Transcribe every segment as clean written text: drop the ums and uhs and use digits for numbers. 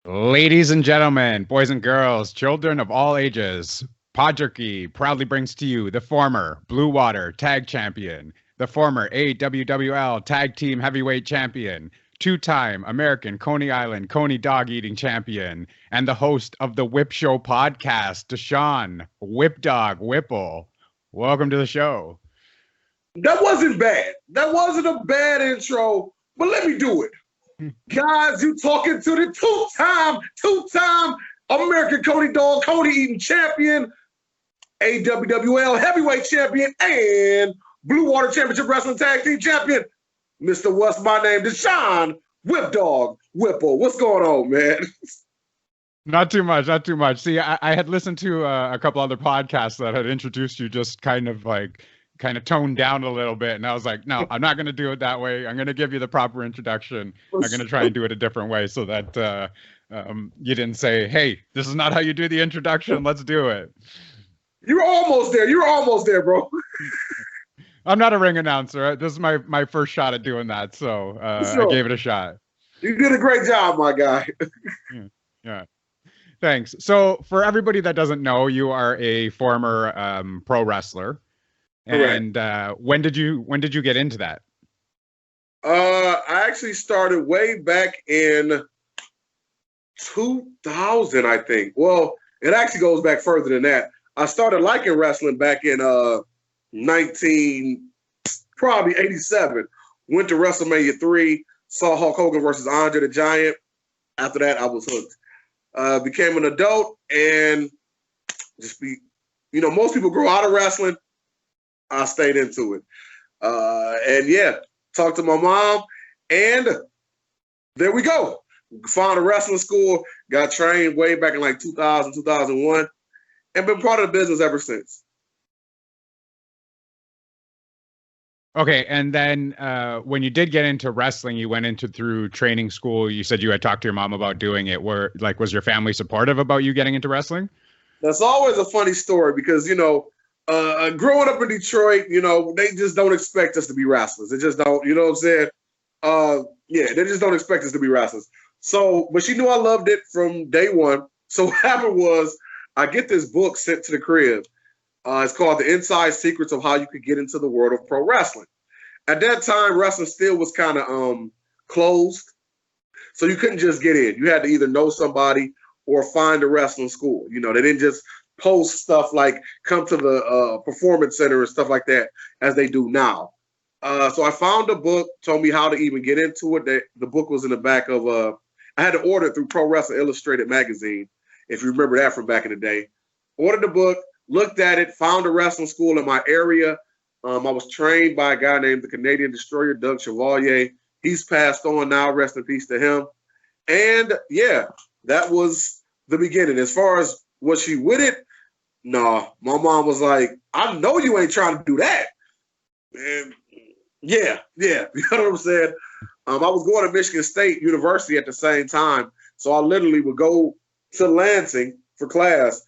Ladies and gentlemen, boys and girls, children of all ages, PodJerky proudly brings to you the former Blue Water Tag Champion, the former AWWL Tag Team Heavyweight Champion, two-time American Coney Island Coney Dog Eating Champion, and the host of the W.H.I.P Show podcast, DeSean WhipDog Whipple. Welcome to the show. That wasn't bad. That wasn't a bad intro, but let me do it. Guys, you talking to the two-time American Coney Dog, Coney Eating Champion, AWWL Heavyweight Champion, and Blue Water Championship Wrestling Tag Team Champion, Mr. What's My Name, DeSean WhipDog Whipple. What's going on, man? Not too much. See, I had listened to a couple other podcasts that had introduced you just kind of toned down a little bit. And I was like, no, I'm not going to do it that way. I'm going to give you the proper introduction. I'm going to try and do it a different way so that you didn't say, hey, this is not how you do the introduction. Let's do it. You're almost there, bro. I'm not a ring announcer. This is my first shot at doing that. So I gave it a shot. You did a great job, my guy. Yeah. Thanks. So for everybody that doesn't know, you are a former pro wrestler. And when did you get into that? I actually started way back in 2000, I think. Well, it actually goes back further than that. I started liking wrestling back in 1987. Went to WrestleMania 3, saw Hulk Hogan versus Andre the Giant. After that, I was hooked. Became an adult and most people grow out of wrestling. I stayed into it. And yeah, talked to my mom, and there we go. Found a wrestling school, got trained way back in like 2000, 2001, and been part of the business ever since. Okay, and then when you did get into wrestling, you went through training school. You said you had talked to your mom about doing it. Was your family supportive about you getting into wrestling? That's always a funny story because, growing up in Detroit, they just don't expect us to be wrestlers. They just don't, you know what I'm saying? They just don't expect us to be wrestlers. So, but she knew I loved it from day one. So what happened was I get this book sent to the crib. It's called The Inside Secrets of How You Could Get Into the World of Pro Wrestling. At that time, wrestling still was kind of closed. So you couldn't just get in. You had to either know somebody or find a wrestling school. They didn't just post stuff like come to the performance center and stuff like that as they do now. So I found a book, told me how to even get into it. The book was in the back of I had to order it through Pro Wrestling Illustrated magazine, if you remember that from back in the day. Ordered the book, looked at it, found a wrestling school in my area. I was trained by a guy named the Canadian Destroyer, Doug Chevalier. He's passed on now, rest in peace to him. And yeah, that was the beginning. As far as was she with it? No, my mom was like, I know you ain't trying to do that. And yeah, you know what I'm saying? I was going to Michigan State University at the same time. So I literally would go to Lansing for class,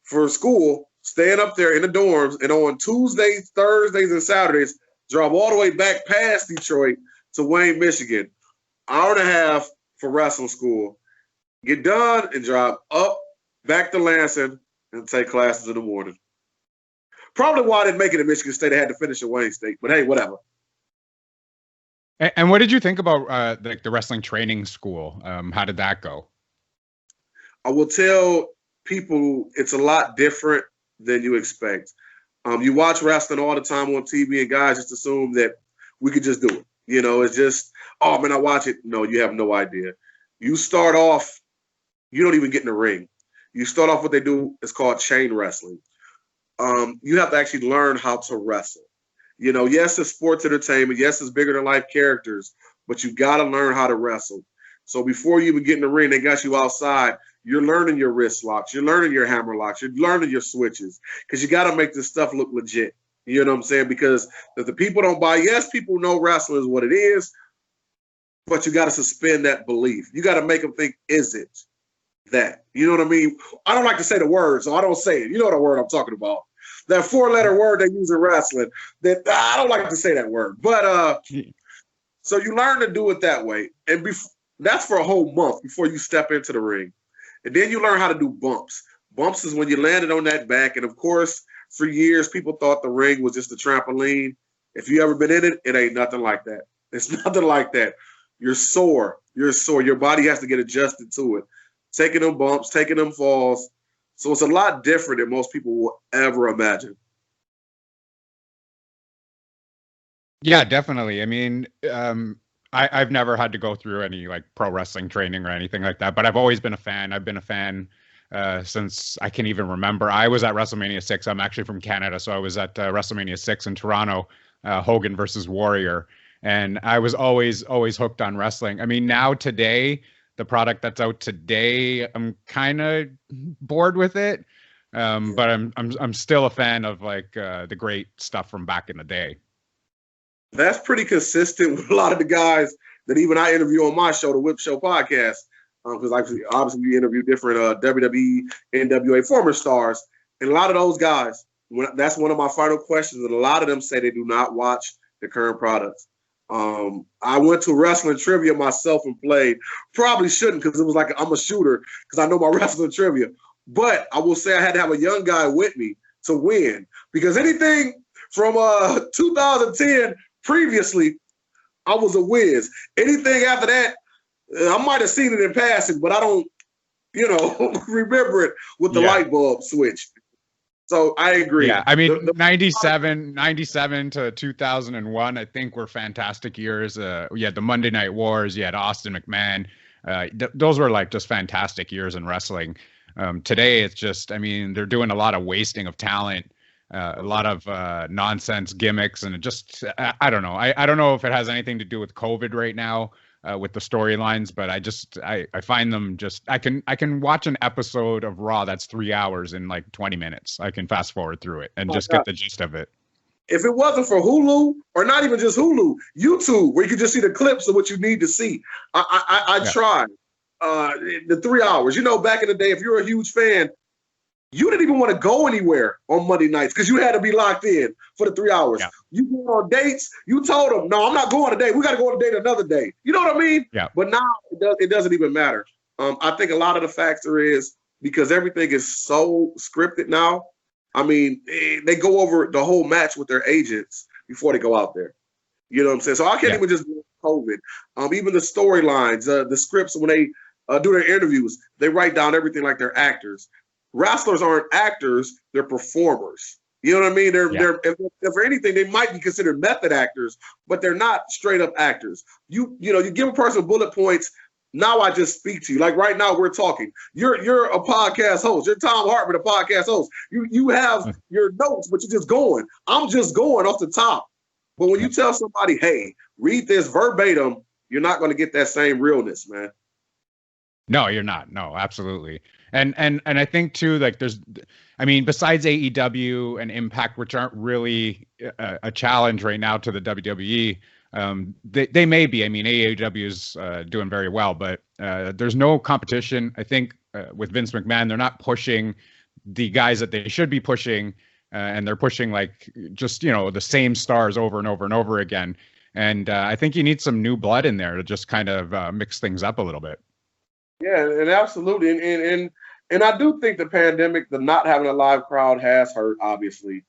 for school, staying up there in the dorms, and on Tuesdays, Thursdays, and Saturdays, drive all the way back past Detroit to Wayne, Michigan. Hour and a half for wrestling school. Get done and drive up back to Lansing and take classes in the morning. Probably why I didn't make it at Michigan State. I had to finish at Wayne State, but hey, whatever. And what did you think about the wrestling training school? How did that go? I will tell people it's a lot different than you expect. You watch wrestling all the time on TV, and guys just assume that we could just do it. It's just, oh man, I watch it. No, you have no idea. You start off, you don't even get in the ring. You start off what they do is called chain wrestling. You have to actually learn how to wrestle. Yes, it's sports entertainment. Yes, it's bigger than life characters, but you got to learn how to wrestle. So before you even get in the ring, they got you outside. You're learning your wrist locks. You're learning your hammer locks. You're learning your switches because you got to make this stuff look legit. You know what I'm saying? Because if the people don't buy, yes, people know wrestling is what it is, but you got to suspend that belief. You got to make them think, is it that? You know what I mean? I don't like to say the word, so I don't say it. You know the word I'm talking about. That 4-letter word they use in wrestling. That I don't like to say that word. But so you learn to do it that way. And that's for a whole month before you step into the ring. And then you learn how to do bumps. Bumps is when you landed on that back. And of course, for years, people thought the ring was just a trampoline. If you ever been in it, it ain't nothing like that. It's nothing like that. You're sore. You're sore. Your body has to get adjusted to it. Taking them bumps, taking them falls. So it's a lot different than most people will ever imagine. Yeah, definitely. I mean, I've never had to go through any like pro wrestling training or anything like that, but I've always been a fan. I've been a fan since I can even remember. I was at WrestleMania 6. I'm actually from Canada, so I was at WrestleMania 6 in Toronto, Hogan versus Warrior, and I was always hooked on wrestling. I mean, now today, the product that's out today, I'm kind of bored with it, but I'm still a fan of like the great stuff from back in the day. That's pretty consistent with a lot of the guys that even I interview on my show, the W.H.I.P Show podcast, because obviously we interview different WWE, NWA former stars, and a lot of those guys, that's one of my final questions, and a lot of them say they do not watch the current products. I went to wrestling trivia myself and played. Probably shouldn't, because it was like I'm a shooter because I know my wrestling trivia. But I will say I had to have a young guy with me to win, because anything from 2010 previously, I was a whiz. Anything after that, I might have seen it in passing, but I don't, remember it with the light bulb switch. So I agree. Yeah, I mean, 97 to 2001, I think were fantastic years. You had the Monday Night Wars, you had Austin McMahon. Those were like just fantastic years in wrestling. Today, it's just, I mean, they're doing a lot of wasting of talent. A lot of nonsense gimmicks, and it just, I don't know. I don't know if it has anything to do with COVID right now with the storylines, but I find them just, I can watch an episode of Raw that's 3 hours in like 20 minutes. I can fast forward through it and just get the gist of it. If it wasn't for Hulu, or not even just Hulu, YouTube, where you can just see the clips of what you need to see, I tried the 3 hours. Back in the day, if you're a huge fan, you didn't even want to go anywhere on Monday nights because you had to be locked in for the 3 hours. Yeah. You go on dates. You told them, no, I'm not going today. We got to go on a date another day. You know what I mean? Yeah. But now it doesn't even matter. I think a lot of the factor is because everything is so scripted now. I mean, they go over the whole match with their agents before they go out there. You know what I'm saying? So I can't even just blame COVID. Even the storylines, the scripts, when they do their interviews, they write down everything like they're actors. Wrestlers aren't actors; they're performers. You know what I mean? They're if for anything, they might be considered method actors, but they're not straight up actors. You give a person bullet points. Now I just speak to you. Like right now, we're talking. You're a podcast host. You're Tom Hartman, a podcast host. You have your notes, but you're just going. I'm just going off the top. But when you tell somebody, hey, read this verbatim, you're not going to get that same realness, man. No, you're not. No, absolutely. And I think too, like besides AEW and Impact, which aren't really a challenge right now to the WWE, they may be. I mean, AEW is doing very well, but there's no competition. I think with Vince McMahon, they're not pushing the guys that they should be pushing, and they're pushing like just the same stars over and over and over again. And I think you need some new blood in there to just kind of mix things up a little bit. Yeah, and absolutely, and I do think the pandemic, the not having a live crowd, has hurt. Obviously,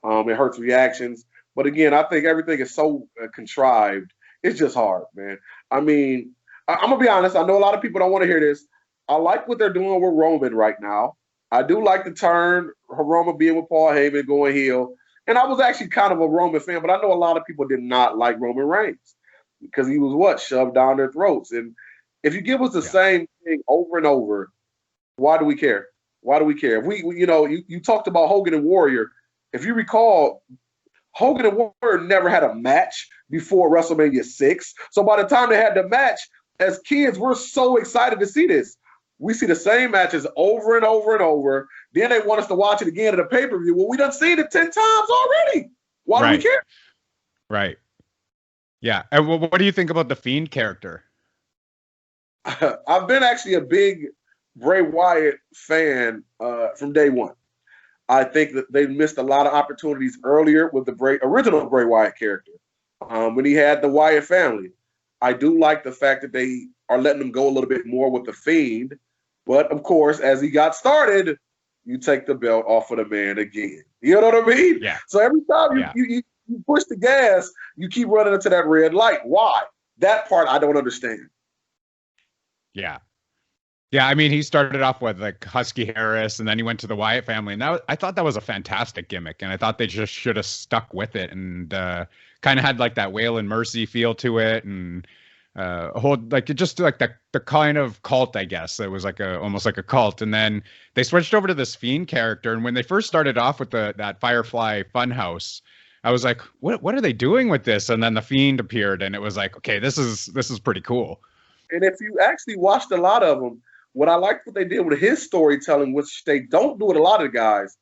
it hurts reactions. But again, I think everything is so contrived. It's just hard, man. I mean, I'm gonna be honest. I know a lot of people don't want to hear this. I like what they're doing with Roman right now. I do like the turn, Roman being with Paul Heyman, going heel. And I was actually kind of a Roman fan, but I know a lot of people did not like Roman Reigns because he was shoved down their throats. And if you give us the same thing over and over, why do we care? Why do we care? If we you talked about Hogan and Warrior. If you recall, Hogan and Warrior never had a match before WrestleMania 6. So by the time they had the match, as kids, we're so excited to see this. We see the same matches over and over and over. Then they want us to watch it again at a pay-per-view. Well, we done seen it 10 times already. Why do we care? Right. Yeah. And what do you think about the Fiend character? I've been actually a big Bray Wyatt fan from day one. I think that they missed a lot of opportunities earlier with the original Bray Wyatt character when he had the Wyatt family. I do like the fact that they are letting them go a little bit more with the Fiend. But of course, as he got started, you take the belt off of the man again. You know what I mean? Yeah. So every time you push the gas, you keep running into that red light. Why? That part I don't understand. Yeah. Yeah, I mean, he started off with like Husky Harris, and then he went to the Wyatt family, and I thought that was a fantastic gimmick, and I thought they just should have stuck with it, and kind of had like that Wail and Mercy feel to it, and hold like it just like the kind of cult, I guess. It was like almost like a cult, and then they switched over to this Fiend character, and when they first started off with that Firefly Funhouse, I was like, what are they doing with this? And then the Fiend appeared, and it was like, okay, this is pretty cool. And if you actually watched a lot of them, what I liked what they did with his storytelling, which they don't do with a lot of guys,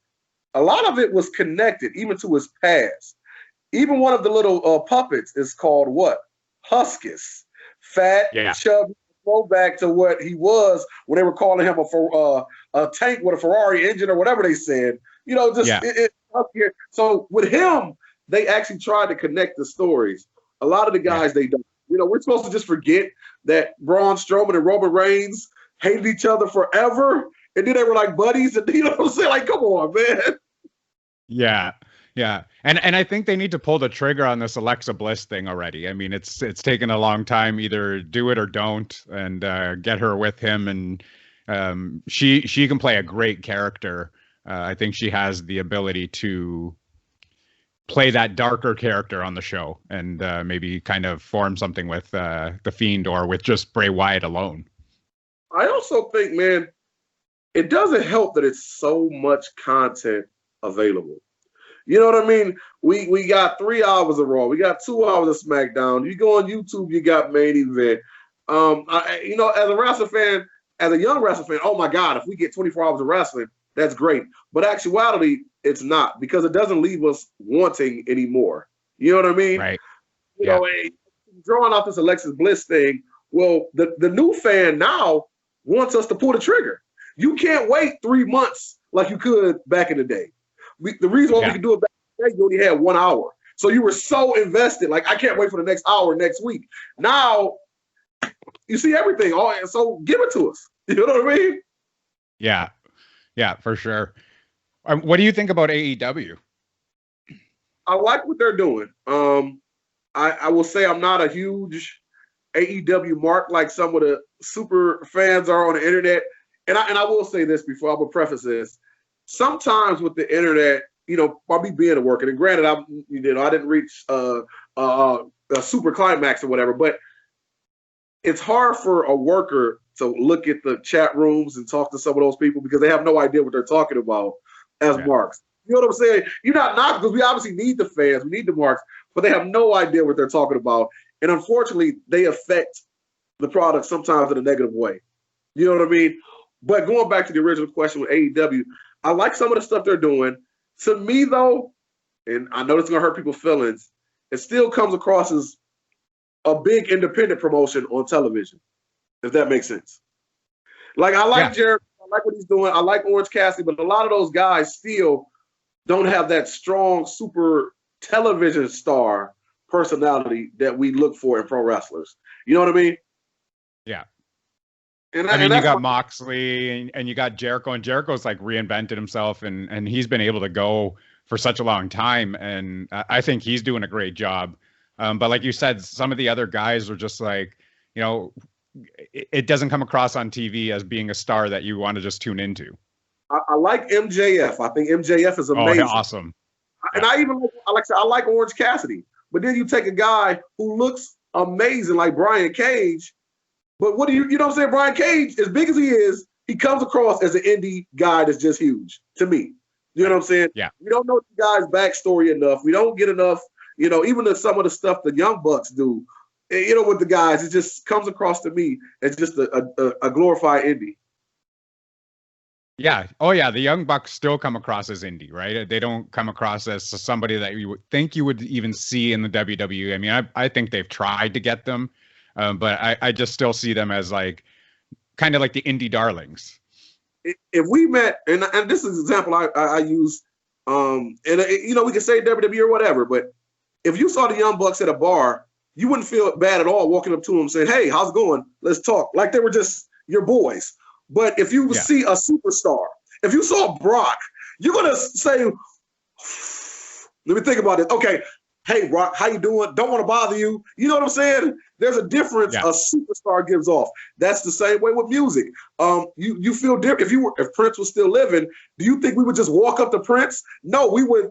a lot of it was connected even to his past. Even one of the little puppets is called what? Huskus. Fat, chubby, go back to what he was when they were calling him a tank with a Ferrari engine or whatever they said. You know, just Husky. So with him, they actually tried to connect the stories. A lot of the guys, they don't. You know, we're supposed to just forget that Braun Strowman and Roman Reigns hated each other forever, and then they were like buddies, and you know what I'm saying? Like, come on, man. Yeah. Yeah. And I think they need to pull the trigger on this Alexa Bliss thing already. I mean, it's taken a long time. Either do it or don't, and get her with him. And she can play a great character. I think she has the ability to play that darker character on the show, and maybe kind of form something with the Fiend or with just Bray Wyatt alone. I also think, man, it doesn't help that it's so much content available. You know what I mean? We got 3 hours of Raw. We got 2 hours of SmackDown. You go on YouTube, you got Main Event. You know, as a wrestling fan, as a young wrestling fan, oh my God, if we get 24 hours of wrestling, that's great. But actuality, it's not, because it doesn't leave us wanting anymore. You know what I mean? Right. You know, drawing off this Alexis Bliss thing, well, the new fan now wants us to pull the trigger. You can't wait 3 months like you could back in the day. The reason why we could do it back in the day, you only had 1 hour. So you were so invested, like, I can't wait for the next hour next week. Now, you see everything. So give it to us. You know what I mean? Yeah. Yeah, for sure. What do you think about AEW? I like what they're doing. I will say I'm not a huge AEW mark like some of the super fans are on the internet. And I will say this before I will preface this. Sometimes with the internet, you know, by me being a worker, and granted, I didn't reach a super climax or whatever, but it's hard for a worker to look at the chat rooms and talk to some of those people because they have no idea what they're talking about as marks. You know what I'm saying? You're not knocking, because we obviously need the fans, we need the marks, but they have no idea what they're talking about. And unfortunately, they affect the product sometimes in a negative way. You know what I mean? But going back to the original question with AEW, I like some of the stuff they're doing. To me, though, and I know it's going to hurt people's feelings, it still comes across as a big independent promotion on television, if that makes sense. Like, I like Jared, I like what he's doing, I like Orange Cassidy, but a lot of those guys still don't have that strong super television star personality that we look for in pro wrestlers. You know what I mean? Yeah. And I mean, you got Moxley and you got Jericho, and Jericho's like reinvented himself, and he's been able to go for such a long time, and I think he's doing a great job. But like you said, some of the other guys are just like, you know, it doesn't come across on TV as being a star that you want to just tune into. I like MJF. I think MJF is amazing. Oh, awesome. And I like Orange Cassidy. But then you take a guy who looks amazing like Brian Cage. But what do you know what I'm saying? Brian Cage, as big as he is, he comes across as an indie guy that's just huge to me. You know what I'm saying? Yeah. We don't know the guy's backstory enough. We don't get enough, you know, even some of the stuff the Young Bucks do, you know, with the guys, it just comes across to me as just a glorified indie. Yeah. Oh, yeah. The Young Bucks still come across as indie, right? They don't come across as somebody that you would think you would even see in the WWE. I mean, I think they've tried to get them, but I just still see them as like kind of like the indie darlings. If we met, and this is an example I use, and you know, we can say WWE or whatever, but if you saw the Young Bucks at a bar, you wouldn't feel bad at all walking up to them saying, "Hey, how's it going? Let's talk." Like they were just your boys. But if you see a superstar, if you saw Brock, you're gonna say, "Let me think about it." Okay, hey Brock, how you doing? Don't want to bother you. You know what I'm saying? There's a difference a superstar gives off. That's the same way with music. You feel different. If Prince was still living, do you think we would just walk up to Prince? No, we would.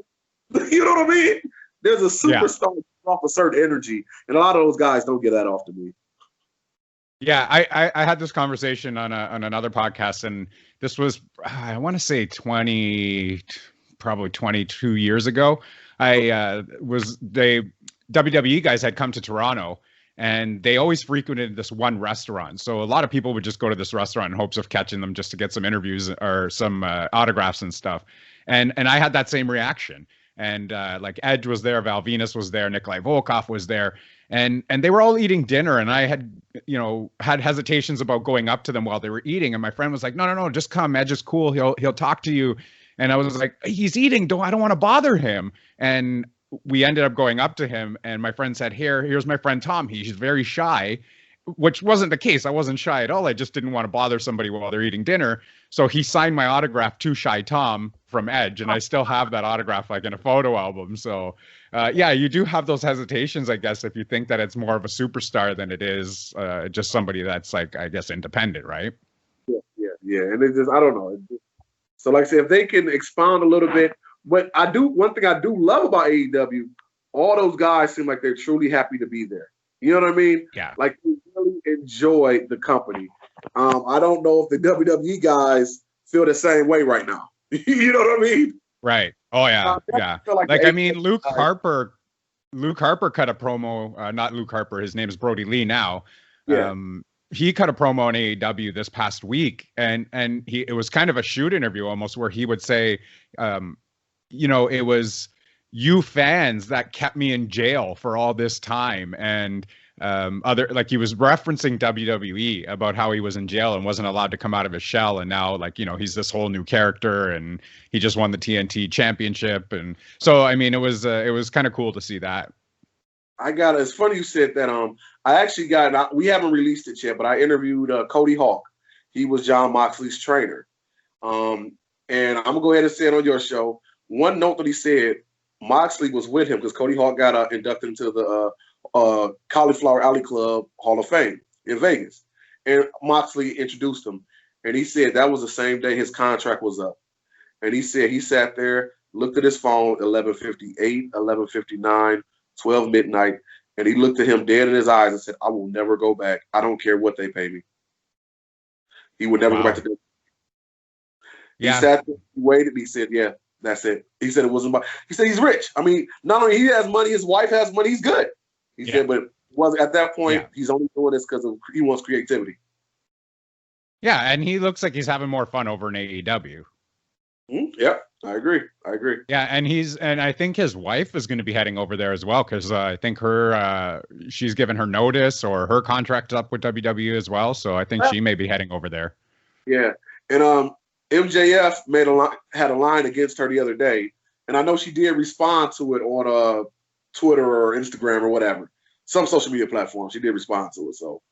You know what I mean? There's a superstar off a certain energy, and a lot of those guys don't get that off to me. Yeah, I had this conversation on another podcast, and this was, I want to say probably 22 years ago. WWE guys had come to Toronto, and they always frequented this one restaurant. So a lot of people would just go to this restaurant in hopes of catching them just to get some interviews or some autographs and stuff. And I had that same reaction. And like Edge was there, Val Venus was there, Nikolai Volkov was there. And they were all eating dinner, and I had hesitations about going up to them while they were eating. And my friend was like, no, just come. Edge is cool. He'll talk to you. And I was like, he's eating. I don't want to bother him. And we ended up going up to him, and my friend said, here's my friend Tom. He's very shy, which wasn't the case. I wasn't shy at all. I just didn't want to bother somebody while they're eating dinner. So he signed my autograph to Shy Tom from Edge, and I still have that autograph like in a photo album. So you do have those hesitations, I guess, if you think that it's more of a superstar than it is just somebody that's like, I guess, independent, right? Yeah. And it's just, I don't know. So like I said, if they can expound a little bit, but one thing I do love about AEW, all those guys seem like they're truly happy to be there. You know what I mean? Yeah. Like they really enjoy the company. I don't know if the WWE guys feel the same way right now. You know what I mean? Right. Oh yeah. Like I mean, Luke Harper cut a promo. Not Luke Harper. His name is Brody Lee now. Yeah. He cut a promo on AEW this past week, and it was kind of a shoot interview almost, where he would say, it was you fans that kept me in jail for all this time, and he was referencing WWE about how he was in jail and wasn't allowed to come out of his shell, and now he's this whole new character, and he just won the TNT championship, and so I mean it was kind of cool to see that. It's funny you said that. I actually we haven't released it yet, but I interviewed Cody Hawk. He was John Moxley's trainer. And I'm gonna go ahead and say it on your show. One note that he said, Moxley was with him because Cody Hawk got inducted into the Cauliflower Alley Club Hall of Fame in Vegas. And Moxley introduced him. And he said that was the same day his contract was up. And he said he sat there, looked at his phone, 11:58, 11:59, 12 midnight, and he looked at him dead in his eyes and said, "I will never go back. I don't care what they pay me." He would never go back to this. Yeah. He sat there, he waited, he said, "Yeah, that's it." He said it wasn't about, he said he's rich. I mean, not only he has money, his wife has money, he's good. He said, but at that point, he's only doing this because he wants creativity. Yeah, and he looks like he's having more fun over in AEW. Yeah, I agree. Yeah, and I think his wife is going to be heading over there as well, because I think she's given her notice, or her contract's up with WWE as well. So I think she may be heading over there. Yeah, and MJF had a line against her the other day, and I know she did respond to it on Twitter or Instagram or whatever, some social media platform. She did respond to it. So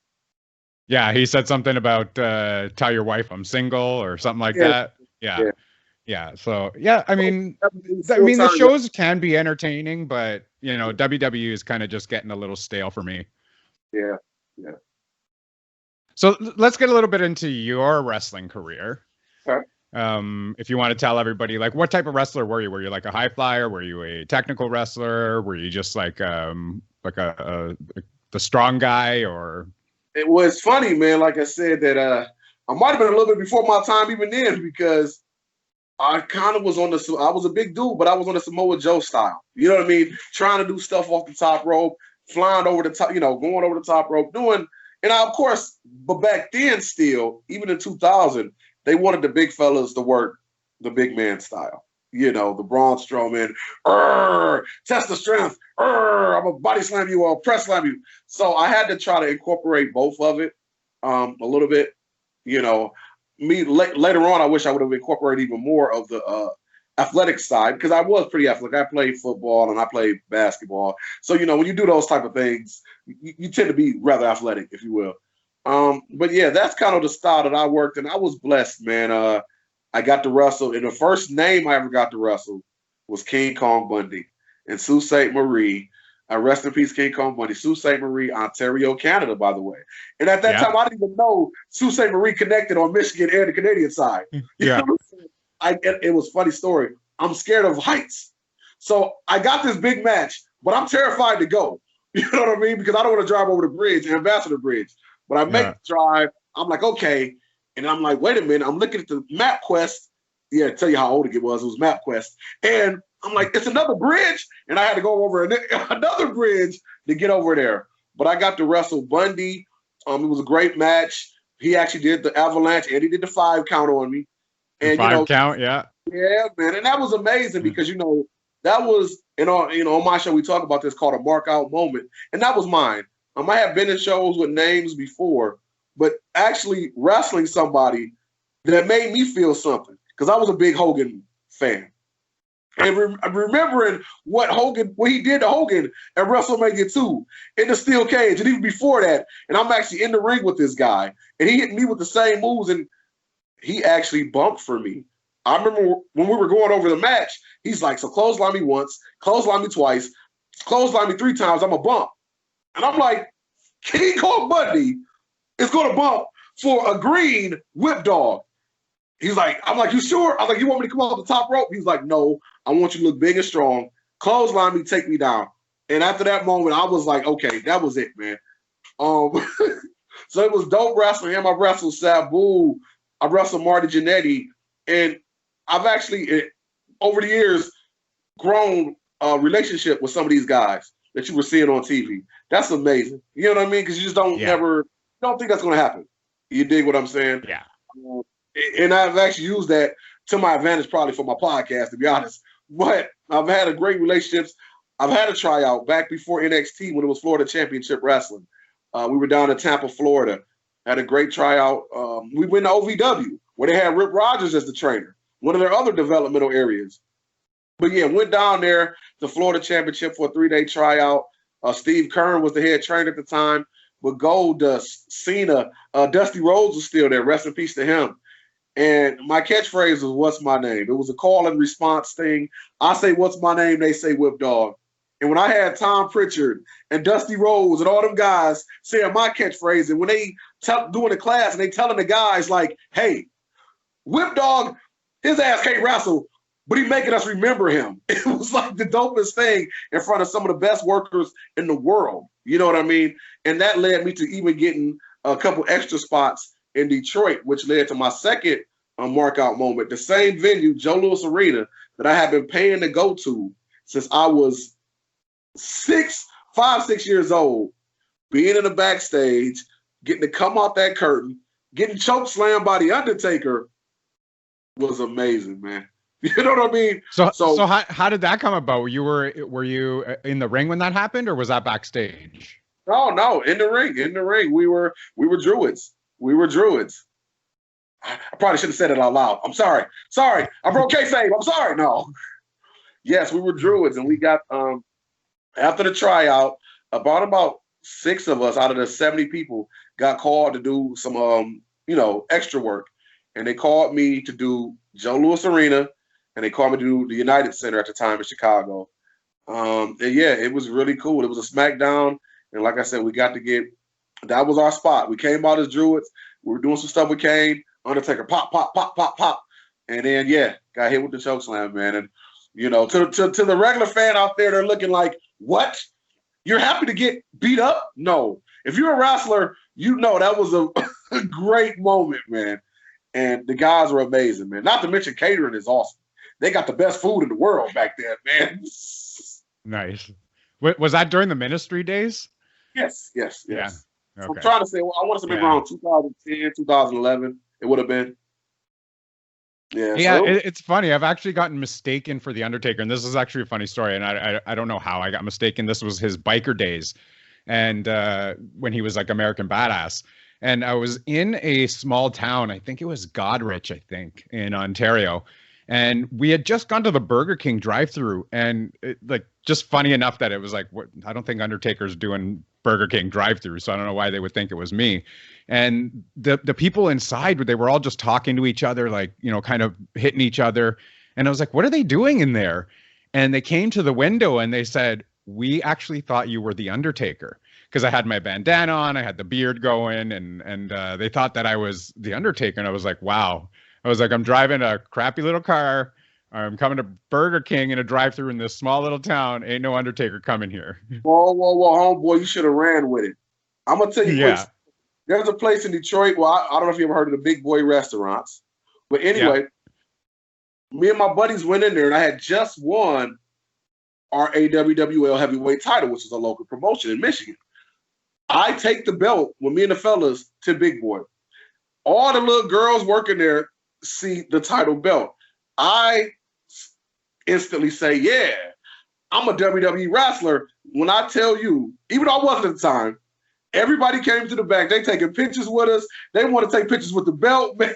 yeah, he said something about tell your wife I'm single or something like that. Yeah. So yeah, I mean, the shows can be entertaining, but WWE is kind of just getting a little stale for me. Yeah. So let's get a little bit into your wrestling career. Okay. If you want to tell everybody, like, what type of wrestler were you? Were you like a high flyer? Were you a technical wrestler? Were you just like the strong guy? Or it was funny, man. Like I said, that I might have been a little bit before my time even then, because I kind of was I was a big dude, but I was on the Samoa Joe style. You know what I mean? Trying to do stuff off the top rope, flying over the top, going over the top rope, of course, but back then still, even in 2000, they wanted the big fellas to work the big man style. The Braun Strowman, test the strength, I'm a body slam you or press slam you. So I had to try to incorporate both of it a little bit. Later on, I wish I would have incorporated even more of the athletic side, because I was pretty athletic. I played football and I played basketball. So, you know, when you do those type of things, you tend to be rather athletic, if you will. But yeah, that's kind of the style that I worked in. I was blessed, man. I got to wrestle, and the first name I ever got to wrestle was King Kong Bundy in Sault Ste. Marie. Rest in peace, King Kong Bundy. Sault Ste. Marie, Ontario, Canada, by the way. And at that time, I didn't even know Sault Ste. Marie connected on Michigan and the Canadian side. Yeah. It was a funny story. I'm scared of heights. So I got this big match, but I'm terrified to go. You know what I mean? Because I don't want to drive over the bridge, Ambassador Bridge. But I make the drive. I'm like, okay. And I'm like, wait a minute. I'm looking at the map quest. Yeah, tell you how old it was. It was MapQuest. And I'm like, it's another bridge. And I had to go over another bridge to get over there. But I got to wrestle Bundy. It was a great match. He actually did the avalanche and he did the 5 count on me. And five count, yeah. Yeah, man. And that was amazing because, you know, that was, on my show, we talk about this called a mark out moment. And that was mine. I have been in shows with names before, but actually wrestling somebody that made me feel something. Because I was a big Hogan fan. And remembering what he did to Hogan at WrestleMania 2 in the steel cage, and even before that, and I'm actually in the ring with this guy, and he hit me with the same moves, and he actually bumped for me. I remember when we were going over the match, he's like, so clothesline me once, clothesline me twice, clothesline me 3 times, I'm a bump. And I'm like, King Kong Bundy is going to bump for a green whip dog. He's like, I'm like, you sure? I was like, you want me to come off the top rope? He's like, no, I want you to look big and strong. Clothesline me, take me down. And after that moment, I was like, okay, that was it, man. So it was dope wrestling him. I wrestled Sabu. I wrestled Marty Jannetty. And I've actually, over the years, grown a relationship with some of these guys that you were seeing on TV. That's amazing. You know what I mean? Because you just don't think that's going to happen. You dig what I'm saying? Yeah. And I've actually used that to my advantage probably for my podcast, to be honest. But I've had a great relationships. I've had a tryout back before NXT when it was Florida Championship Wrestling. We were down in Tampa, Florida. Had a great tryout. We went to OVW where they had Rip Rogers as the trainer, one of their other developmental areas. But yeah, went down there to Florida Championship for a 3-day tryout. Steve Kern was the head trainer at the time. But Goldust, Cena, Dusty Rhodes was still there. Rest in peace to him. And my catchphrase was, what's my name? It was a call and response thing. I say, what's my name? They say, Whip Dog. And when I had Tom Pritchard and Dusty Rhodes and all them guys saying my catchphrase, and when they doing the class and they telling the guys like, hey, Whip Dog, his ass can't wrestle, but he making us remember him. It was like the dopest thing in front of some of the best workers in the world. You know what I mean? And that led me to even getting a couple extra spots in Detroit, which led to my second mark out moment. The same venue, Joe Louis Arena, that I have been paying to go to since I was 5, 6 years old, being in the backstage, getting to come out that curtain, getting choke slammed by the Undertaker was amazing, man. You know what I mean? So how did that come about? Were you in the ring when that happened, or was that backstage? No, in the ring. In the ring. We were druids. We were druids. I probably should have said it out loud. I'm sorry. I broke kayfabe. I'm sorry. No. Yes, we were druids, and we got after the tryout, about 6 of us out of the 70 people got called to do some extra work, and they called me to do Joe Louis Arena, and they called me to do the United Center at the time in Chicago. And yeah, it was really cool. It was a SmackDown, and like I said, we got to get. That was our spot. We came out as druids. We were doing some stuff with Kane. Undertaker, pop, pop, pop, pop, pop. And then, yeah, got hit with the chokeslam, man. And, to the regular fan out there, they're looking like, what? You're happy to get beat up? No. If you're a wrestler, that was a great moment, man. And the guys were amazing, man. Not to mention catering is awesome. They got the best food in the world back then, man. Nice. Was that during the ministry days? Yes. Yeah. Okay. So I'm trying to say, I want to say maybe around 2010, 2011, it would have been. Yeah. It's funny. I've actually gotten mistaken for The Undertaker, and this is actually a funny story, and I don't know how I got mistaken. This was his biker days, and when he was like American Badass. And I was in a small town, I think it was Godrich, in Ontario. And we had just gone to the Burger King drive-through, and just funny enough that it was like, I don't think Undertaker's doing Burger King drive-through, so I don't know why they would think it was me. And the people inside, they were all just talking to each other, like, kind of hitting each other. And I was like, what are they doing in there? And they came to the window and they said, we actually thought you were the Undertaker, because I had my bandana on, I had the beard going, and they thought that I was the Undertaker. And I was like, wow. I was like, I'm driving a crappy little car. I'm coming to Burger King in a drive-through in this small little town. Ain't no Undertaker coming here. Whoa, homeboy, you should have ran with it. I'm gonna tell you, yeah. There's a place in Detroit. Well, I don't know if you ever heard of the Big Boy restaurants, but anyway, me and my buddies went in there, and I had just won our AWWL heavyweight title, which is a local promotion in Michigan. I take the belt with me and the fellas to Big Boy. All the little girls working there see the title belt. I instantly say, yeah, I'm a WWE wrestler. When I tell you, even though I wasn't at the time, everybody came to the back. They taking pictures with us. They want to take pictures with the belt, man.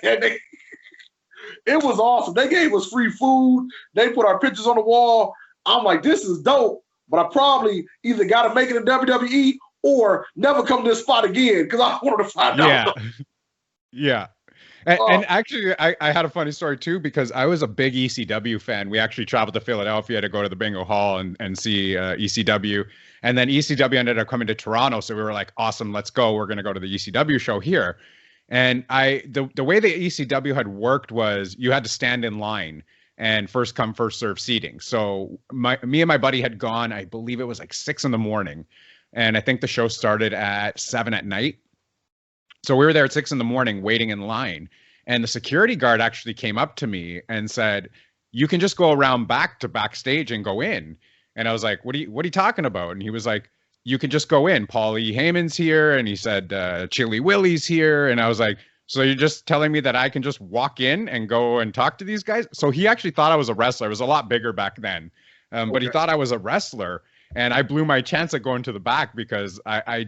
It was awesome. They gave us free food. They put our pictures on the wall. I'm like, this is dope, but I probably either got to make it in WWE or never come to this spot again, because I wanted to find out. Yeah. And actually, I had a funny story too, because I was a big ECW fan. We actually traveled to Philadelphia to go to the Bingo Hall and see ECW. And then ECW ended up coming to Toronto. So we were like, awesome, let's go. We're going to go to the ECW show here. And the way the ECW had worked was you had to stand in line and first come, first serve seating. So me and my buddy had gone, I believe it was like 6 a.m. And I think the show started at 7 p.m. So we were there at 6 a.m. waiting in line. And the security guard actually came up to me and said, you can just go around back to backstage and go in. And I was like, what are you talking about? And he was like, you can just go in. Paul E. Heyman's here. And he said, Chili Willie's here. And I was like, so you're just telling me that I can just walk in and go and talk to these guys? So he actually thought I was a wrestler. I was a lot bigger back then. But he thought I was a wrestler. And I blew my chance at going to the back because I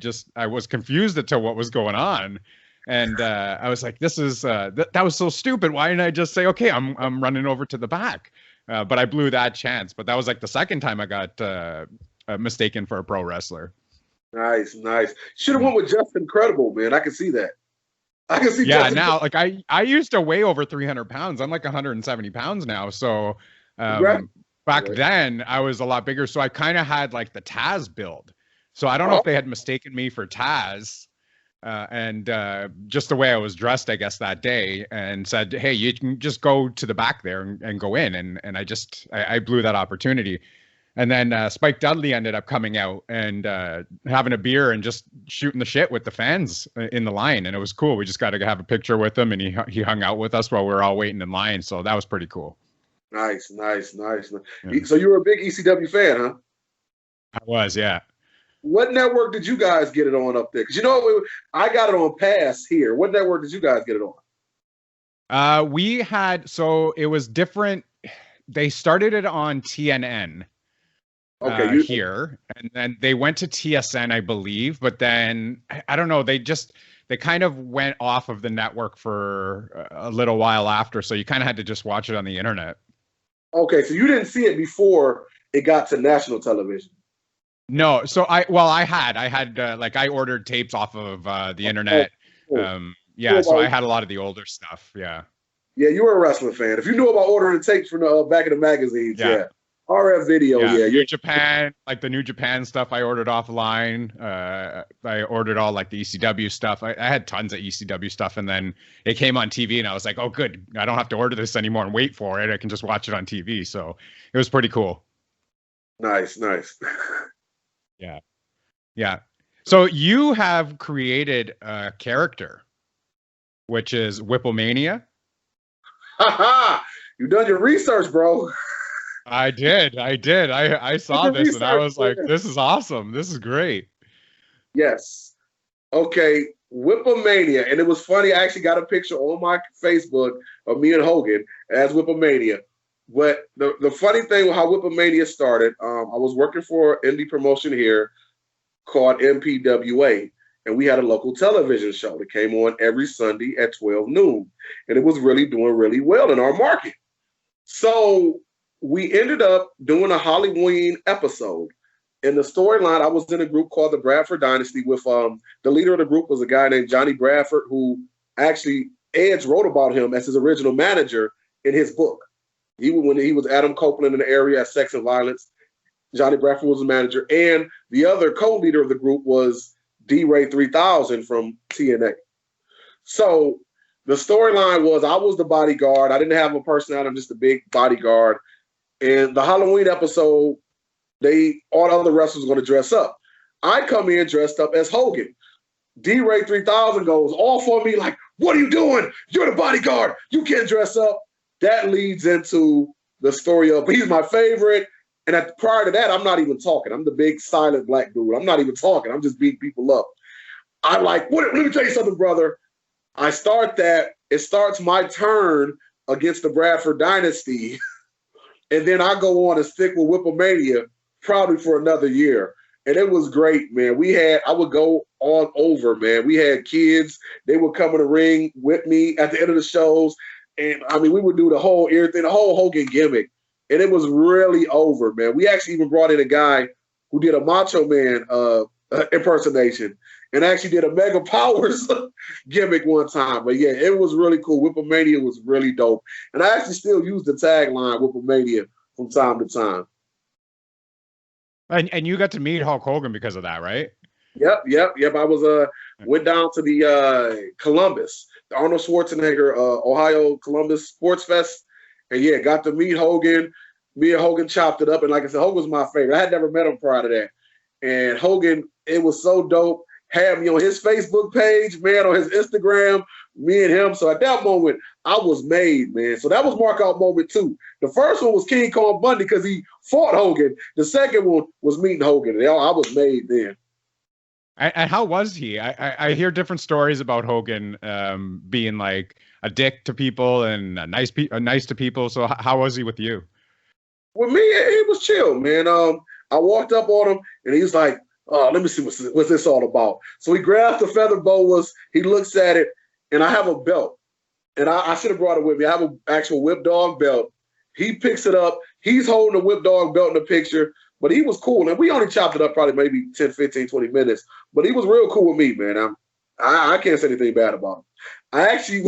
was confused as to what was going on. And I was like, this is that was so stupid. Why didn't I just say, okay, I'm running over to the back? But I blew that chance. But that was like the second time I got mistaken for a pro wrestler. Nice. Should have went with Just Incredible, man. I can see that. I can see. Yeah, now like I used to weigh over 300 pounds. I'm like 170 pounds now. So back then I was a lot bigger. So I kind of had like the Taz build. So I don't know if they had mistaken me for Taz. And just the way I was dressed, I guess, that day, and said, hey, you can just go to the back there and go in. And I blew that opportunity. And then Spike Dudley ended up coming out and having a beer and just shooting the shit with the fans in the line. And it was cool. We just got to have a picture with him, and he hung out with us while we were all waiting in line. So that was pretty cool. Nice. Yeah. So you were a big ECW fan, huh? I was, yeah. What network did you guys get it on up there? Because I got it on Pass here. What network did you guys get it on? So it was different. They started it on TNN here, and then they went to TSN, I believe. But then I don't know. They kind of went off of the network for a little while after. So you kind of had to just watch it on the internet. Okay, so you didn't see it before it got to national television. No, so I had I ordered tapes off of the internet. So I had a lot of the older stuff. Yeah, you were a wrestling fan. If you knew about ordering tapes from the back of the magazines, RF Video, New Japan, like the New Japan stuff, I ordered offline. I ordered all like the ECW stuff. I had tons of ECW stuff, and then it came on TV, and I was like, oh, good, I don't have to order this anymore and wait for it. I can just watch it on TV. So it was pretty cool. Nice. Yeah. So you have created a character, which is Whipplemania. You done your research, bro. I did. I saw this and I was like, this is awesome. This is great. Yes. Okay. Whipplemania. And it was funny. I actually got a picture on my Facebook of me and Hogan as Whipplemania. But the funny thing with how Whipplemania started, I was working for an indie promotion here called MPWA, and we had a local television show that came on every Sunday at 12 noon, and it was really doing really well in our market. So we ended up doing a Halloween episode. In the storyline, I was in a group called the Bradford Dynasty with the leader of the group was a guy named Johnny Bradford, who actually Edge wrote about him as his original manager in his book. When he was Adam Copeland in the area at Sex and Violence, Johnny Bradford was the manager, and the other co-leader of the group was D-Ray 3000 from TNA. So the storyline was I was the bodyguard. I didn't have a personality. I'm just a big bodyguard. And the Halloween episode, all the other wrestlers were going to dress up. I come in dressed up as Hogan. D-Ray 3000 goes off on me like, what are you doing? You're the bodyguard. You can't dress up. That leads into the story of he's my favorite. And prior to that, I'm not even talking. I'm the big silent black dude. I'm not even talking. I'm just beating people up. I'm like, let me tell you something, brother. I start that. It starts my turn against the Bradford Dynasty. And then I go on and stick with Whipplemania probably for another year. And it was great, man. I would go on over, man. We had kids. They would come in the ring with me at the end of the shows. And, I mean, we would do the whole everything, the whole Hogan gimmick. And it was really over, man. We actually even brought in a guy who did a Macho Man impersonation and actually did a Mega Powers gimmick one time. But, yeah, it was really cool. Whipplemania was really dope. And I actually still use the tagline Whipplemania from time to time. And you got to meet Hulk Hogan because of that, right? Yep. I was went down to the Columbus, the Arnold Schwarzenegger Ohio Columbus Sports Fest, and yeah, got to meet Hogan. Me and Hogan chopped it up, and like I said, Hogan was my favorite. I had never met him prior to that, and Hogan, it was so dope. Had me on his Facebook page, man, on his Instagram, me and him. So at that moment, I was made, man. So that was mark-out moment too. The first one was King Kong Bundy because he fought Hogan. The second one was meeting Hogan. I was made then. And how was he? I hear different stories about Hogan being like a dick to people and nice to people. So how was he with you? With me, he was chill, man. I walked up on him and he's like, "Oh, let me see what's this all about." So he grabs the feather boas. He looks at it, and I have a belt, and I should have brought it with me. I have an actual WhipDog belt. He picks it up. He's holding the WhipDog belt in the picture. But he was cool, and we only chopped it up probably maybe 10, 15, 20 minutes. But he was real cool with me, man. I can't say anything bad about him. I actually,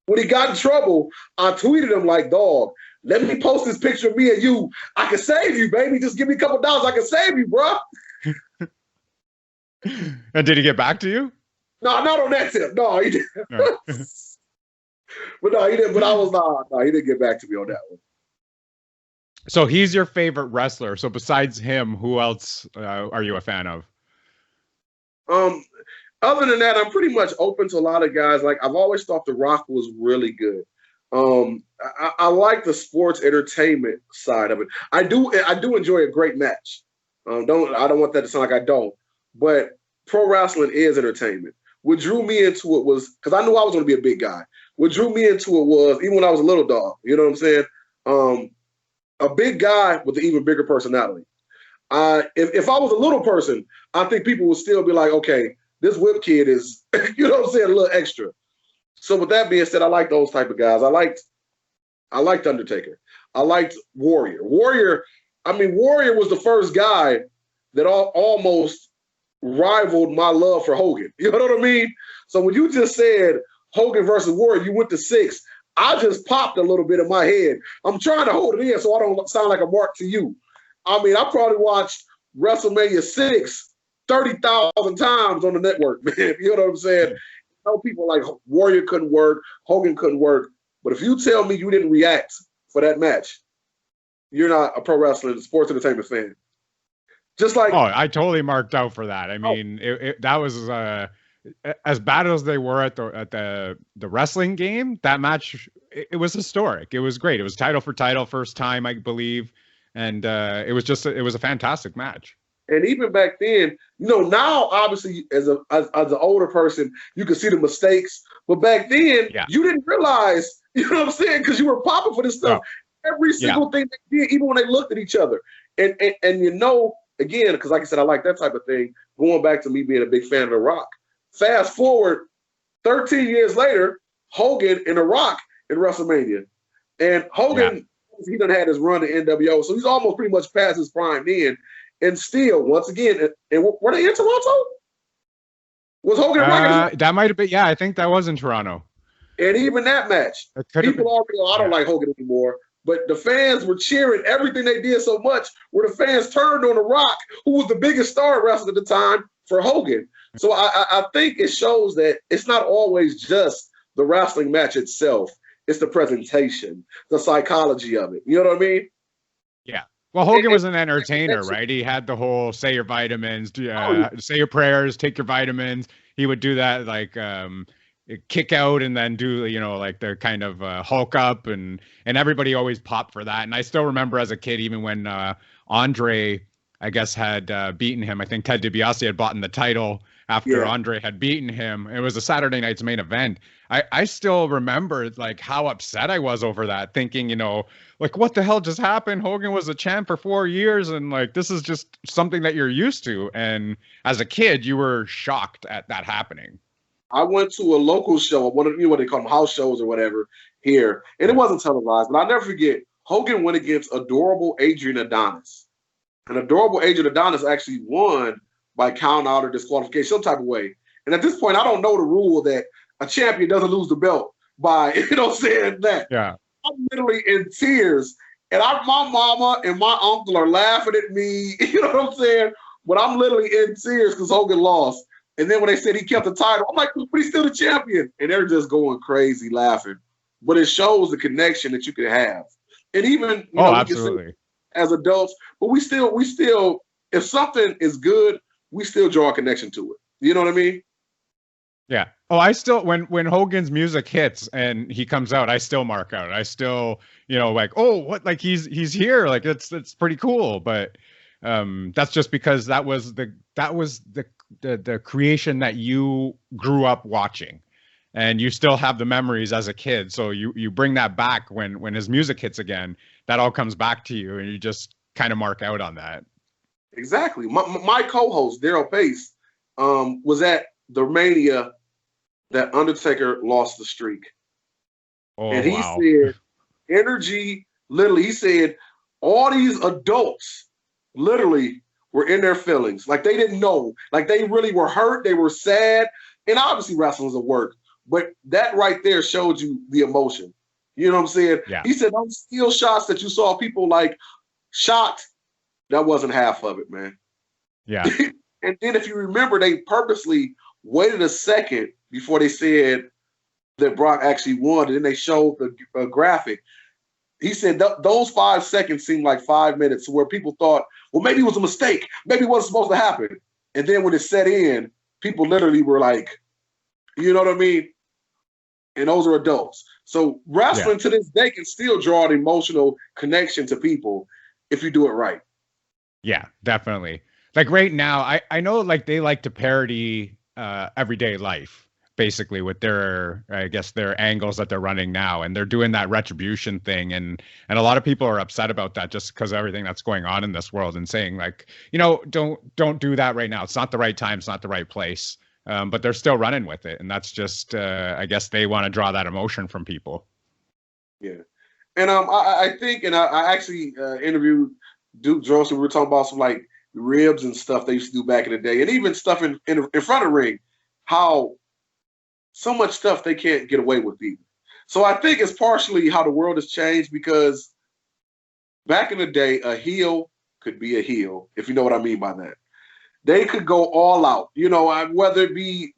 when he got in trouble, I tweeted him like, "Dog, let me post this picture of me and you. I can save you, baby. Just give me a couple dollars. I can save you, bro." And did he get back to you? No, not on that tip. No, he didn't. No. But no, he didn't. But I was no, he didn't get back to me on that one. So he's your favorite wrestler. So besides him, who else are you a fan of? Other than that, I'm pretty much open to a lot of guys. Like I've always thought The Rock was really good. I like the sports entertainment side of it. I do enjoy a great match. I don't want that to sound like I don't. But pro wrestling is entertainment. What drew me into it was because I knew I was going to be a big guy. What drew me into it was even when I was a little dog. You know what I'm saying? A big guy with an even bigger personality. If I was a little person, I think people would still be like, okay, this whip kid is, you know what I'm saying, a little extra. So with that being said, I like those type of guys. I liked Undertaker. I liked Warrior. Warrior was the first guy that almost rivaled my love for Hogan. You know what I mean? So when you just said Hogan versus Warrior, you went to 6. I just popped a little bit in my head. I'm trying to hold it in so I don't sound like a mark to you. I mean, I probably watched WrestleMania 6 30,000 times on the network, man. You know what I'm saying? I know people like Warrior couldn't work, Hogan couldn't work. But if you tell me you didn't react for that match, you're not a pro wrestling sports entertainment fan. Just like I totally marked out for that. I mean, that was as bad as they were at the wrestling game. That match, it was historic. It was great. It was title for title, first time I believe, and it was a fantastic match. And even back then, now obviously as an older person, you can see the mistakes. But back then, you didn't realize, you know what I'm saying, because you were popping for this stuff. No. Every single thing they did, even when they looked at each other. And again, because like I said, I like that type of thing. Going back to me being a big fan of The Rock. Fast forward 13 years later, Hogan and The Rock in WrestleMania. And Hogan, he done had his run to NWO, so he's almost pretty much past his prime then. And still, once again, and were they in Toronto? Was Hogan and Rock? That might have been, I think that was in Toronto. And even that match, people already, I don't like Hogan anymore, but the fans were cheering everything they did so much where the fans turned on The Rock, who was the biggest star wrestler at the time, for Hogan. So I think it shows that it's not always just the wrestling match itself. It's the presentation, the psychology of it. You know what I mean? Yeah. Well, Hogan was an entertainer, right? He had the whole say your vitamins, say your prayers, take your vitamins. He would do that like kick out and then do, like the kind of Hulk up, and everybody always popped for that. And I still remember as a kid, even when Andre, I guess, had beaten him. I think Ted DiBiase had bought in the title after Andre had beaten him. It was a Saturday night's main event. I still remember like how upset I was over that, thinking, like, what the hell just happened? Hogan was a champ for 4 years, and like this is just something that you're used to. And as a kid, you were shocked at that happening. I went to a local show, what they call them, house shows or whatever here, and it wasn't televised, but I'll never forget, Hogan went against adorable Adrian Adonis. And adorable Adrian Adonis actually won by count out or disqualification, some type of way. And at this point, I don't know the rule that a champion doesn't lose the belt by, saying that. Yeah. I'm literally in tears. And my mama and my uncle are laughing at me, you know what I'm saying? But I'm literally in tears because Hogan lost. And then when they said he kept the title, I'm like, but he's still the champion. And they're just going crazy laughing. But it shows the connection that you can have. And even, absolutely, as adults, but we still, if something is good, we still draw a connection to it. You know what I mean? Yeah. Oh, I still, when Hogan's music hits and he comes out, I still mark out. I still, like, oh, what, like he's here. Like it's pretty cool. But that's just because that was the creation that you grew up watching, and you still have the memories as a kid. So you bring that back when his music hits again, that all comes back to you, and you just kind of mark out on that. Exactly. My co-host, Daryl Pace, was at the Mania that Undertaker lost the streak. Oh, and he said, energy, literally, he said, all these adults literally were in their feelings. Like they didn't know. Like they really were hurt. They were sad. And obviously wrestling is a work. But that right there showed you the emotion. You know what I'm saying? Yeah. He said, those steel shots that you saw people like shocked, that wasn't half of it, man. Yeah. And then if you remember, they purposely waited a second before they said that Brock actually won, and then they showed the graphic. He said those 5 seconds seemed like 5 minutes, where people thought, well, maybe it was a mistake. Maybe it wasn't supposed to happen. And then when it set in, people literally were like, you know what I mean? And those are adults. So wrestling to this day can still draw an emotional connection to people if you do it right. Yeah, definitely. Like right now, I know like they like to parody everyday life, basically, with their, I guess, their angles that they're running now, and they're doing that retribution thing, and a lot of people are upset about that just because of everything that's going on in this world, and saying like, don't do that right now. It's not the right time. It's not the right place. But they're still running with it, and that's just, I guess, they want to draw that emotion from people. Yeah, and I think, and I actually interviewed Duke Johnson. We were talking about some like ribs and stuff they used to do back in the day, and even stuff in front of the ring, how so much stuff they can't get away with even. So I think it's partially how the world has changed, because back in the day, a heel could be a heel, if you know what I mean by that. They could go all out, whether we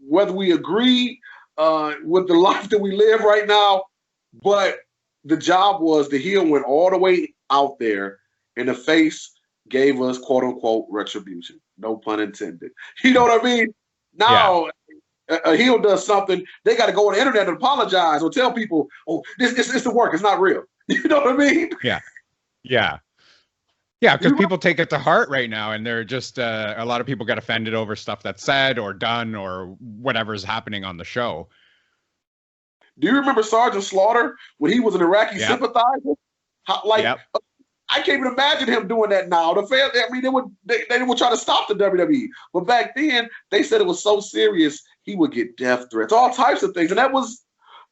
agree with the life that we live right now, but the job was the heel went all the way out there, and the face gave us quote unquote retribution. No pun intended. You know what I mean? Now a heel does something, they got to go on the internet and apologize or tell people, oh, it's the work, it's not real. You know what I mean? Yeah. Yeah. Yeah, because people take it to heart right now, and they're just a lot of people get offended over stuff that's said or done or whatever's happening on the show. Do you remember Sergeant Slaughter when he was an Iraqi sympathizer? I can't even imagine him doing that now. The fans, I mean, they would try to stop the WWE, but back then they said it was so serious he would get death threats, all types of things, and that was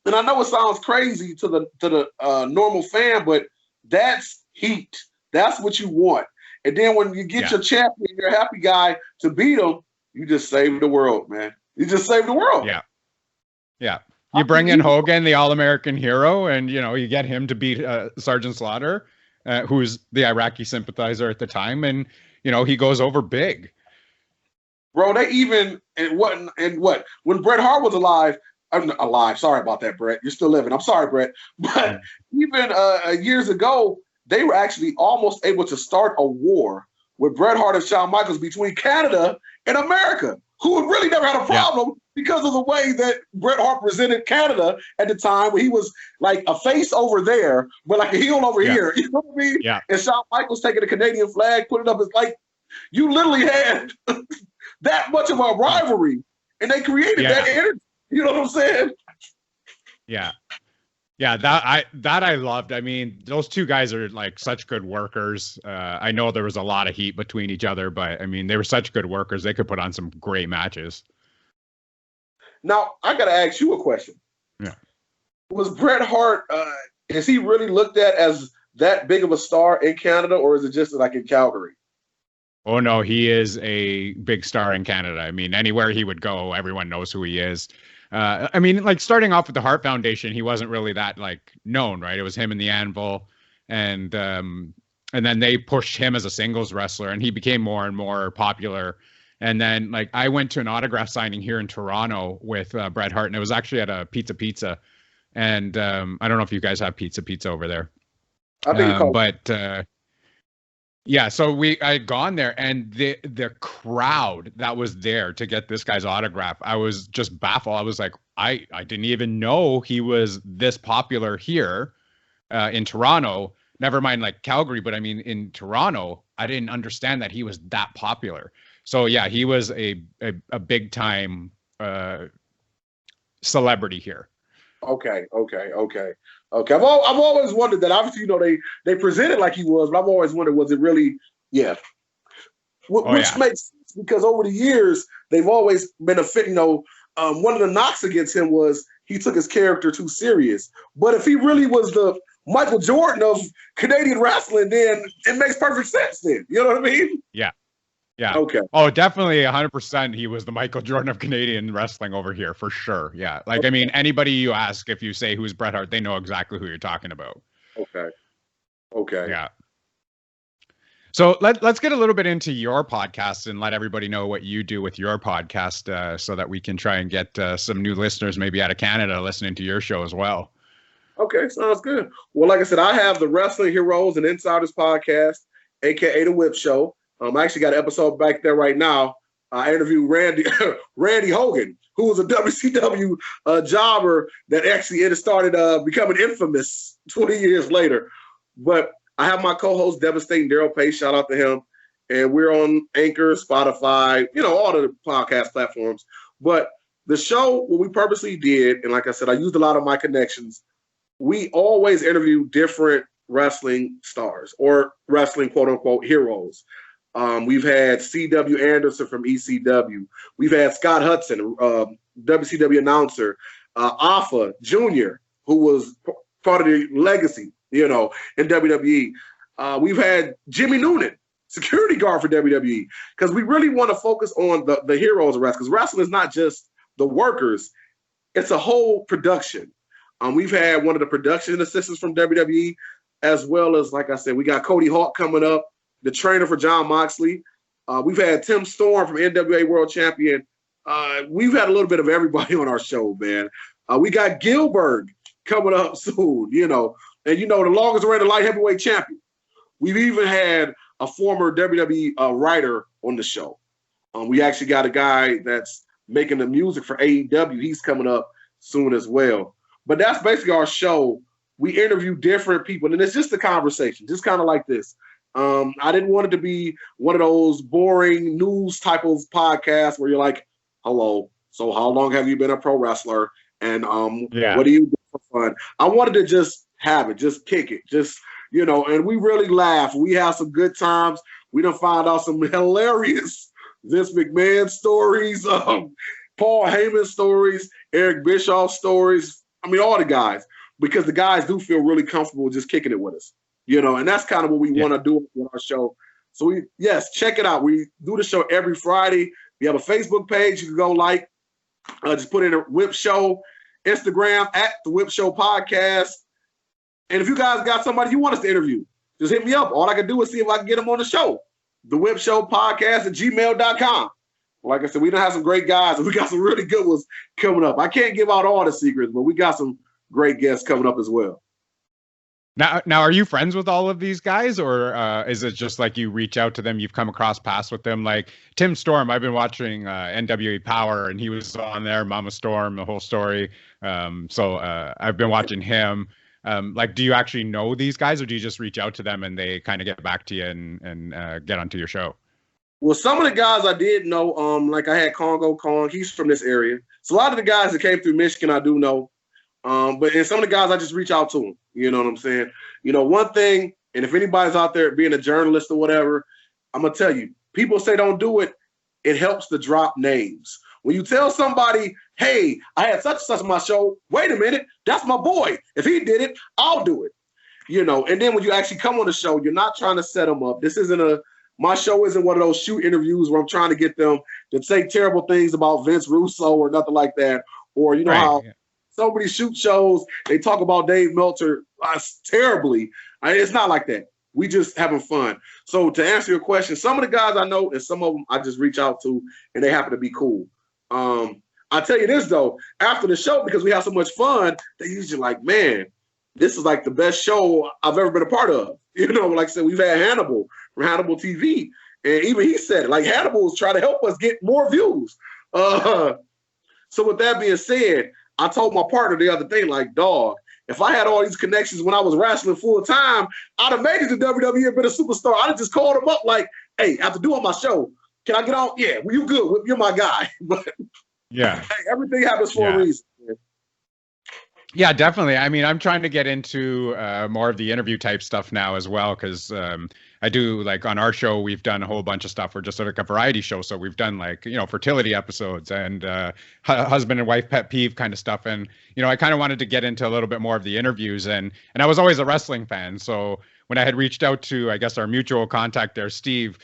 And I know it sounds crazy to the normal fan, but that's heat. That's what you want. And then when you get your champion, your happy guy to beat him, you just save the world, man. You just save the world. Yeah. Yeah. You bring in Hogan, the All-American hero, and, you get him to beat Sergeant Slaughter, who's the Iraqi sympathizer at the time. And, he goes over big. Bro, they even, when Bret Hart was alive, sorry about that, Bret. You're still living. I'm sorry, Bret. But even years ago, they were actually almost able to start a war with Bret Hart and Shawn Michaels between Canada and America, who really never had a problem because of the way that Bret Hart presented Canada at the time, where he was like a face over there, but like a heel over here. You know what I mean? Yeah. And Shawn Michaels taking the Canadian flag, put it up. It's like you literally had that much of a rivalry, and they created that energy. You know what I'm saying? Yeah. Yeah, that I loved. I mean, those two guys are like such good workers. I know there was a lot of heat between each other, but I mean, they were such good workers. They could put on some great matches. Now, I got to ask you a question. Yeah. Was Bret Hart, is he really looked at as that big of a star in Canada, or is it just like in Calgary? Oh, no, he is a big star in Canada. I mean, anywhere he would go, everyone knows who he is. I mean, like starting off with the Hart Foundation, he wasn't really that like known, right? It was him and the Anvil, and then they pushed him as a singles wrestler, and he became more and more popular. And then like I went to an autograph signing here in Toronto with Bret Hart, and it was actually at a Pizza, and I don't know if you guys have Pizza over there. I think yeah, so I had gone there, and the crowd that was there to get this guy's autograph, I was just baffled. I was like, I didn't even know he was this popular here in Toronto. Never mind like Calgary, but I mean in Toronto, I didn't understand that he was that popular. So yeah, he was a big time celebrity here. Okay. I've always wondered that. Obviously, they presented like he was, but I've always wondered, was it really? Yeah. Which makes sense, because over the years they've always been one of the knocks against him was he took his character too serious. But if he really was the Michael Jordan of Canadian wrestling, then it makes perfect sense. Then you know what I mean? Yeah. Yeah. Okay. Oh, definitely 100%. He was the Michael Jordan of Canadian wrestling over here for sure. Yeah. Like, okay. I mean, anybody you ask, if you say who's Bret Hart, they know exactly who you're talking about. Okay. Yeah. So let's get a little bit into your podcast and let everybody know what you do with your podcast, so that we can try and get some new listeners, maybe out of Canada, listening to your show as well. Okay. Sounds good. Well, like I said, I have the Wrestling Heroes and Insiders podcast, aka the W.H.I.P Show. I actually got an episode back there right now. I interviewed Randy Hogan, who was a WCW jobber that actually started becoming infamous 20 years later. But I have my co-host, Devastating Daryl Pace. Shout out to him. And we're on Anchor, Spotify, all the podcast platforms. But the show, what we purposely did, and like I said, I used a lot of my connections. We always interview different wrestling stars or wrestling quote-unquote heroes. We've had C.W. Anderson from ECW. We've had Scott Hudson, WCW announcer, Alpha Jr., who was part of the legacy, in WWE. We've had Jimmy Noonan, security guard for WWE, because we really want to focus on the heroes of wrestling, because wrestling is not just the workers, it's a whole production. We've had one of the production assistants from WWE, as well as, like I said, we got Cody Hawk coming up, the trainer for Jon Moxley. We've had Tim Storm from NWA World Champion. We've had a little bit of everybody on our show, man. We got Gilbert coming up soon, and the longest reigning light heavyweight champion. We've even had a former WWE writer on the show. We actually got a guy that's making the music for AEW. He's coming up soon as well. But that's basically our show. We interview different people, and it's just a conversation, just kind of like this. I didn't want it to be one of those boring news type of podcasts where you're like, hello, so how long have you been a pro wrestler? And what do you do for fun? I wanted to just have it, just kick it, and we really laugh. We have some good times. We done find out some hilarious Vince McMahon stories, Paul Heyman stories, Eric Bischoff stories. I mean, all the guys, because the guys do feel really comfortable just kicking it with us, you know, and that's kind of what we want to do with our show. So check it out. We do the show every Friday. We have a Facebook page. You can go like, just put in a Whip Show, Instagram at the Whip Show Podcast. And if you guys got somebody you want us to interview, just hit me up. All I can do is see if I can get them on the show. The Whip Show Podcast at gmail.com. Like I said, we done have some great guys, and we got some really good ones coming up. I can't give out all the secrets, but we got some great guests coming up as well. Now, are you friends with all of these guys, or is it just like you reach out to them, you've come across paths with them? Like Tim Storm, I've been watching NWA Power, and he was on there, Mama Storm, the whole story. So I've been watching him. Like, do you actually know these guys, or do you just reach out to them and they kind of get back to you and get onto your show? Well, some of the guys I did know, like I had Congo Kong, he's from this area. So a lot of the guys that came through Michigan, I do know. But some of the guys, I just reach out to them. You know what I'm saying? You know, one thing, and if anybody's out there being a journalist or whatever, I'm going to tell you, people say don't do it. It helps to drop names. When you tell somebody, hey, I had such and such on my show, wait a minute, that's my boy. If he did it, I'll do it. You know, and then when you actually come on the show, you're not trying to set them up. My show isn't one of those shoot interviews where I'm trying to get them to say terrible things about Vince Russo or nothing like that. Or, you know, how so many shoot shows, they talk about Dave Meltzer terribly. It's not like that. We just having fun. So to answer your question, some of the guys I know and some of them I just reach out to, and they happen to be cool. I tell you this, though, after the show, because we have so much fun, they usually like, man, this is like the best show I've ever been a part of. You know, like I said, we've had Hannibal from Hannibal TV. And even he said it, like Hannibal was trying to help us get more views. So with that being said, I told my partner the other day, like, dog, if I had all these connections when I was wrestling full time, I'd have made it to WWE and been a superstar. I'd have just called him up like, hey, after doing my show, can I get on? Yeah, well, you good. You're my guy. But yeah, hey, everything happens for a reason. Man. Yeah, definitely. I mean, I'm trying to get into more of the interview type stuff now as well, because I do, like, on our show, we've done a whole bunch of stuff. We're just like a variety show. So we've done, like, you know, fertility episodes and husband and wife pet peeve kind of stuff. And, you know, I kind of wanted to get into a little bit more of the interviews. And I was always a wrestling fan. So when I had reached out to, I guess, our mutual contact there, Steve,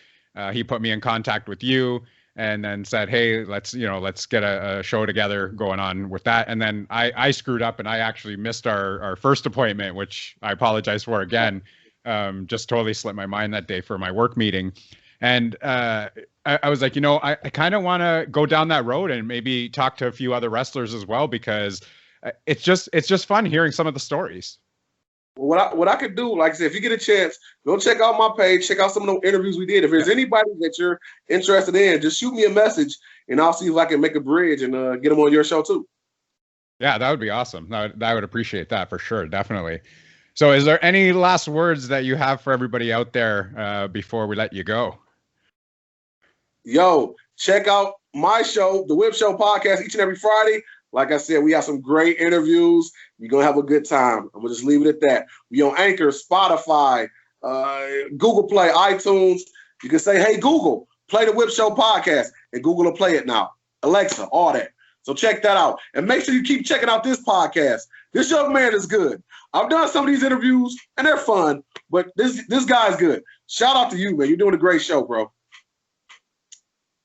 he put me in contact with you and then said, hey, let's get a show together going on with that. And then I screwed up and I actually missed our first appointment, which I apologize for again. Just totally slipped my mind that day for my work meeting. And I was like, you know, I kind of want to go down that road and maybe talk to a few other wrestlers as well, because it's just fun hearing some of the stories. What I could do, like I said, if you get a chance, go check out my page, check out some of the interviews we did. If there's anybody that you're interested in, just shoot me a message and I'll see if I can make a bridge and get them on your show too. Yeah, that would be awesome. I would appreciate that for sure. Definitely. So is there any last words that you have for everybody out there before we let you go? Yo, check out my show, the Whip Show Podcast, each and every Friday. Like I said, we have some great interviews. You're going to have a good time. I'm going to just leave it at that. We on Anchor, Spotify, Google Play, iTunes. You can say, hey, Google, play the Whip Show Podcast, and Google will play it now. Alexa, all that. So check that out. And make sure you keep checking out this podcast. This young man is good. I've done some of these interviews, and they're fun, but this guy's good. Shout out to you, man. You're doing a great show, bro.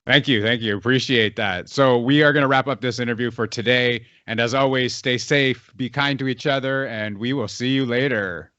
Thank you. Appreciate that. So we are going to wrap up this interview for today. And as always, stay safe, be kind to each other, and we will see you later.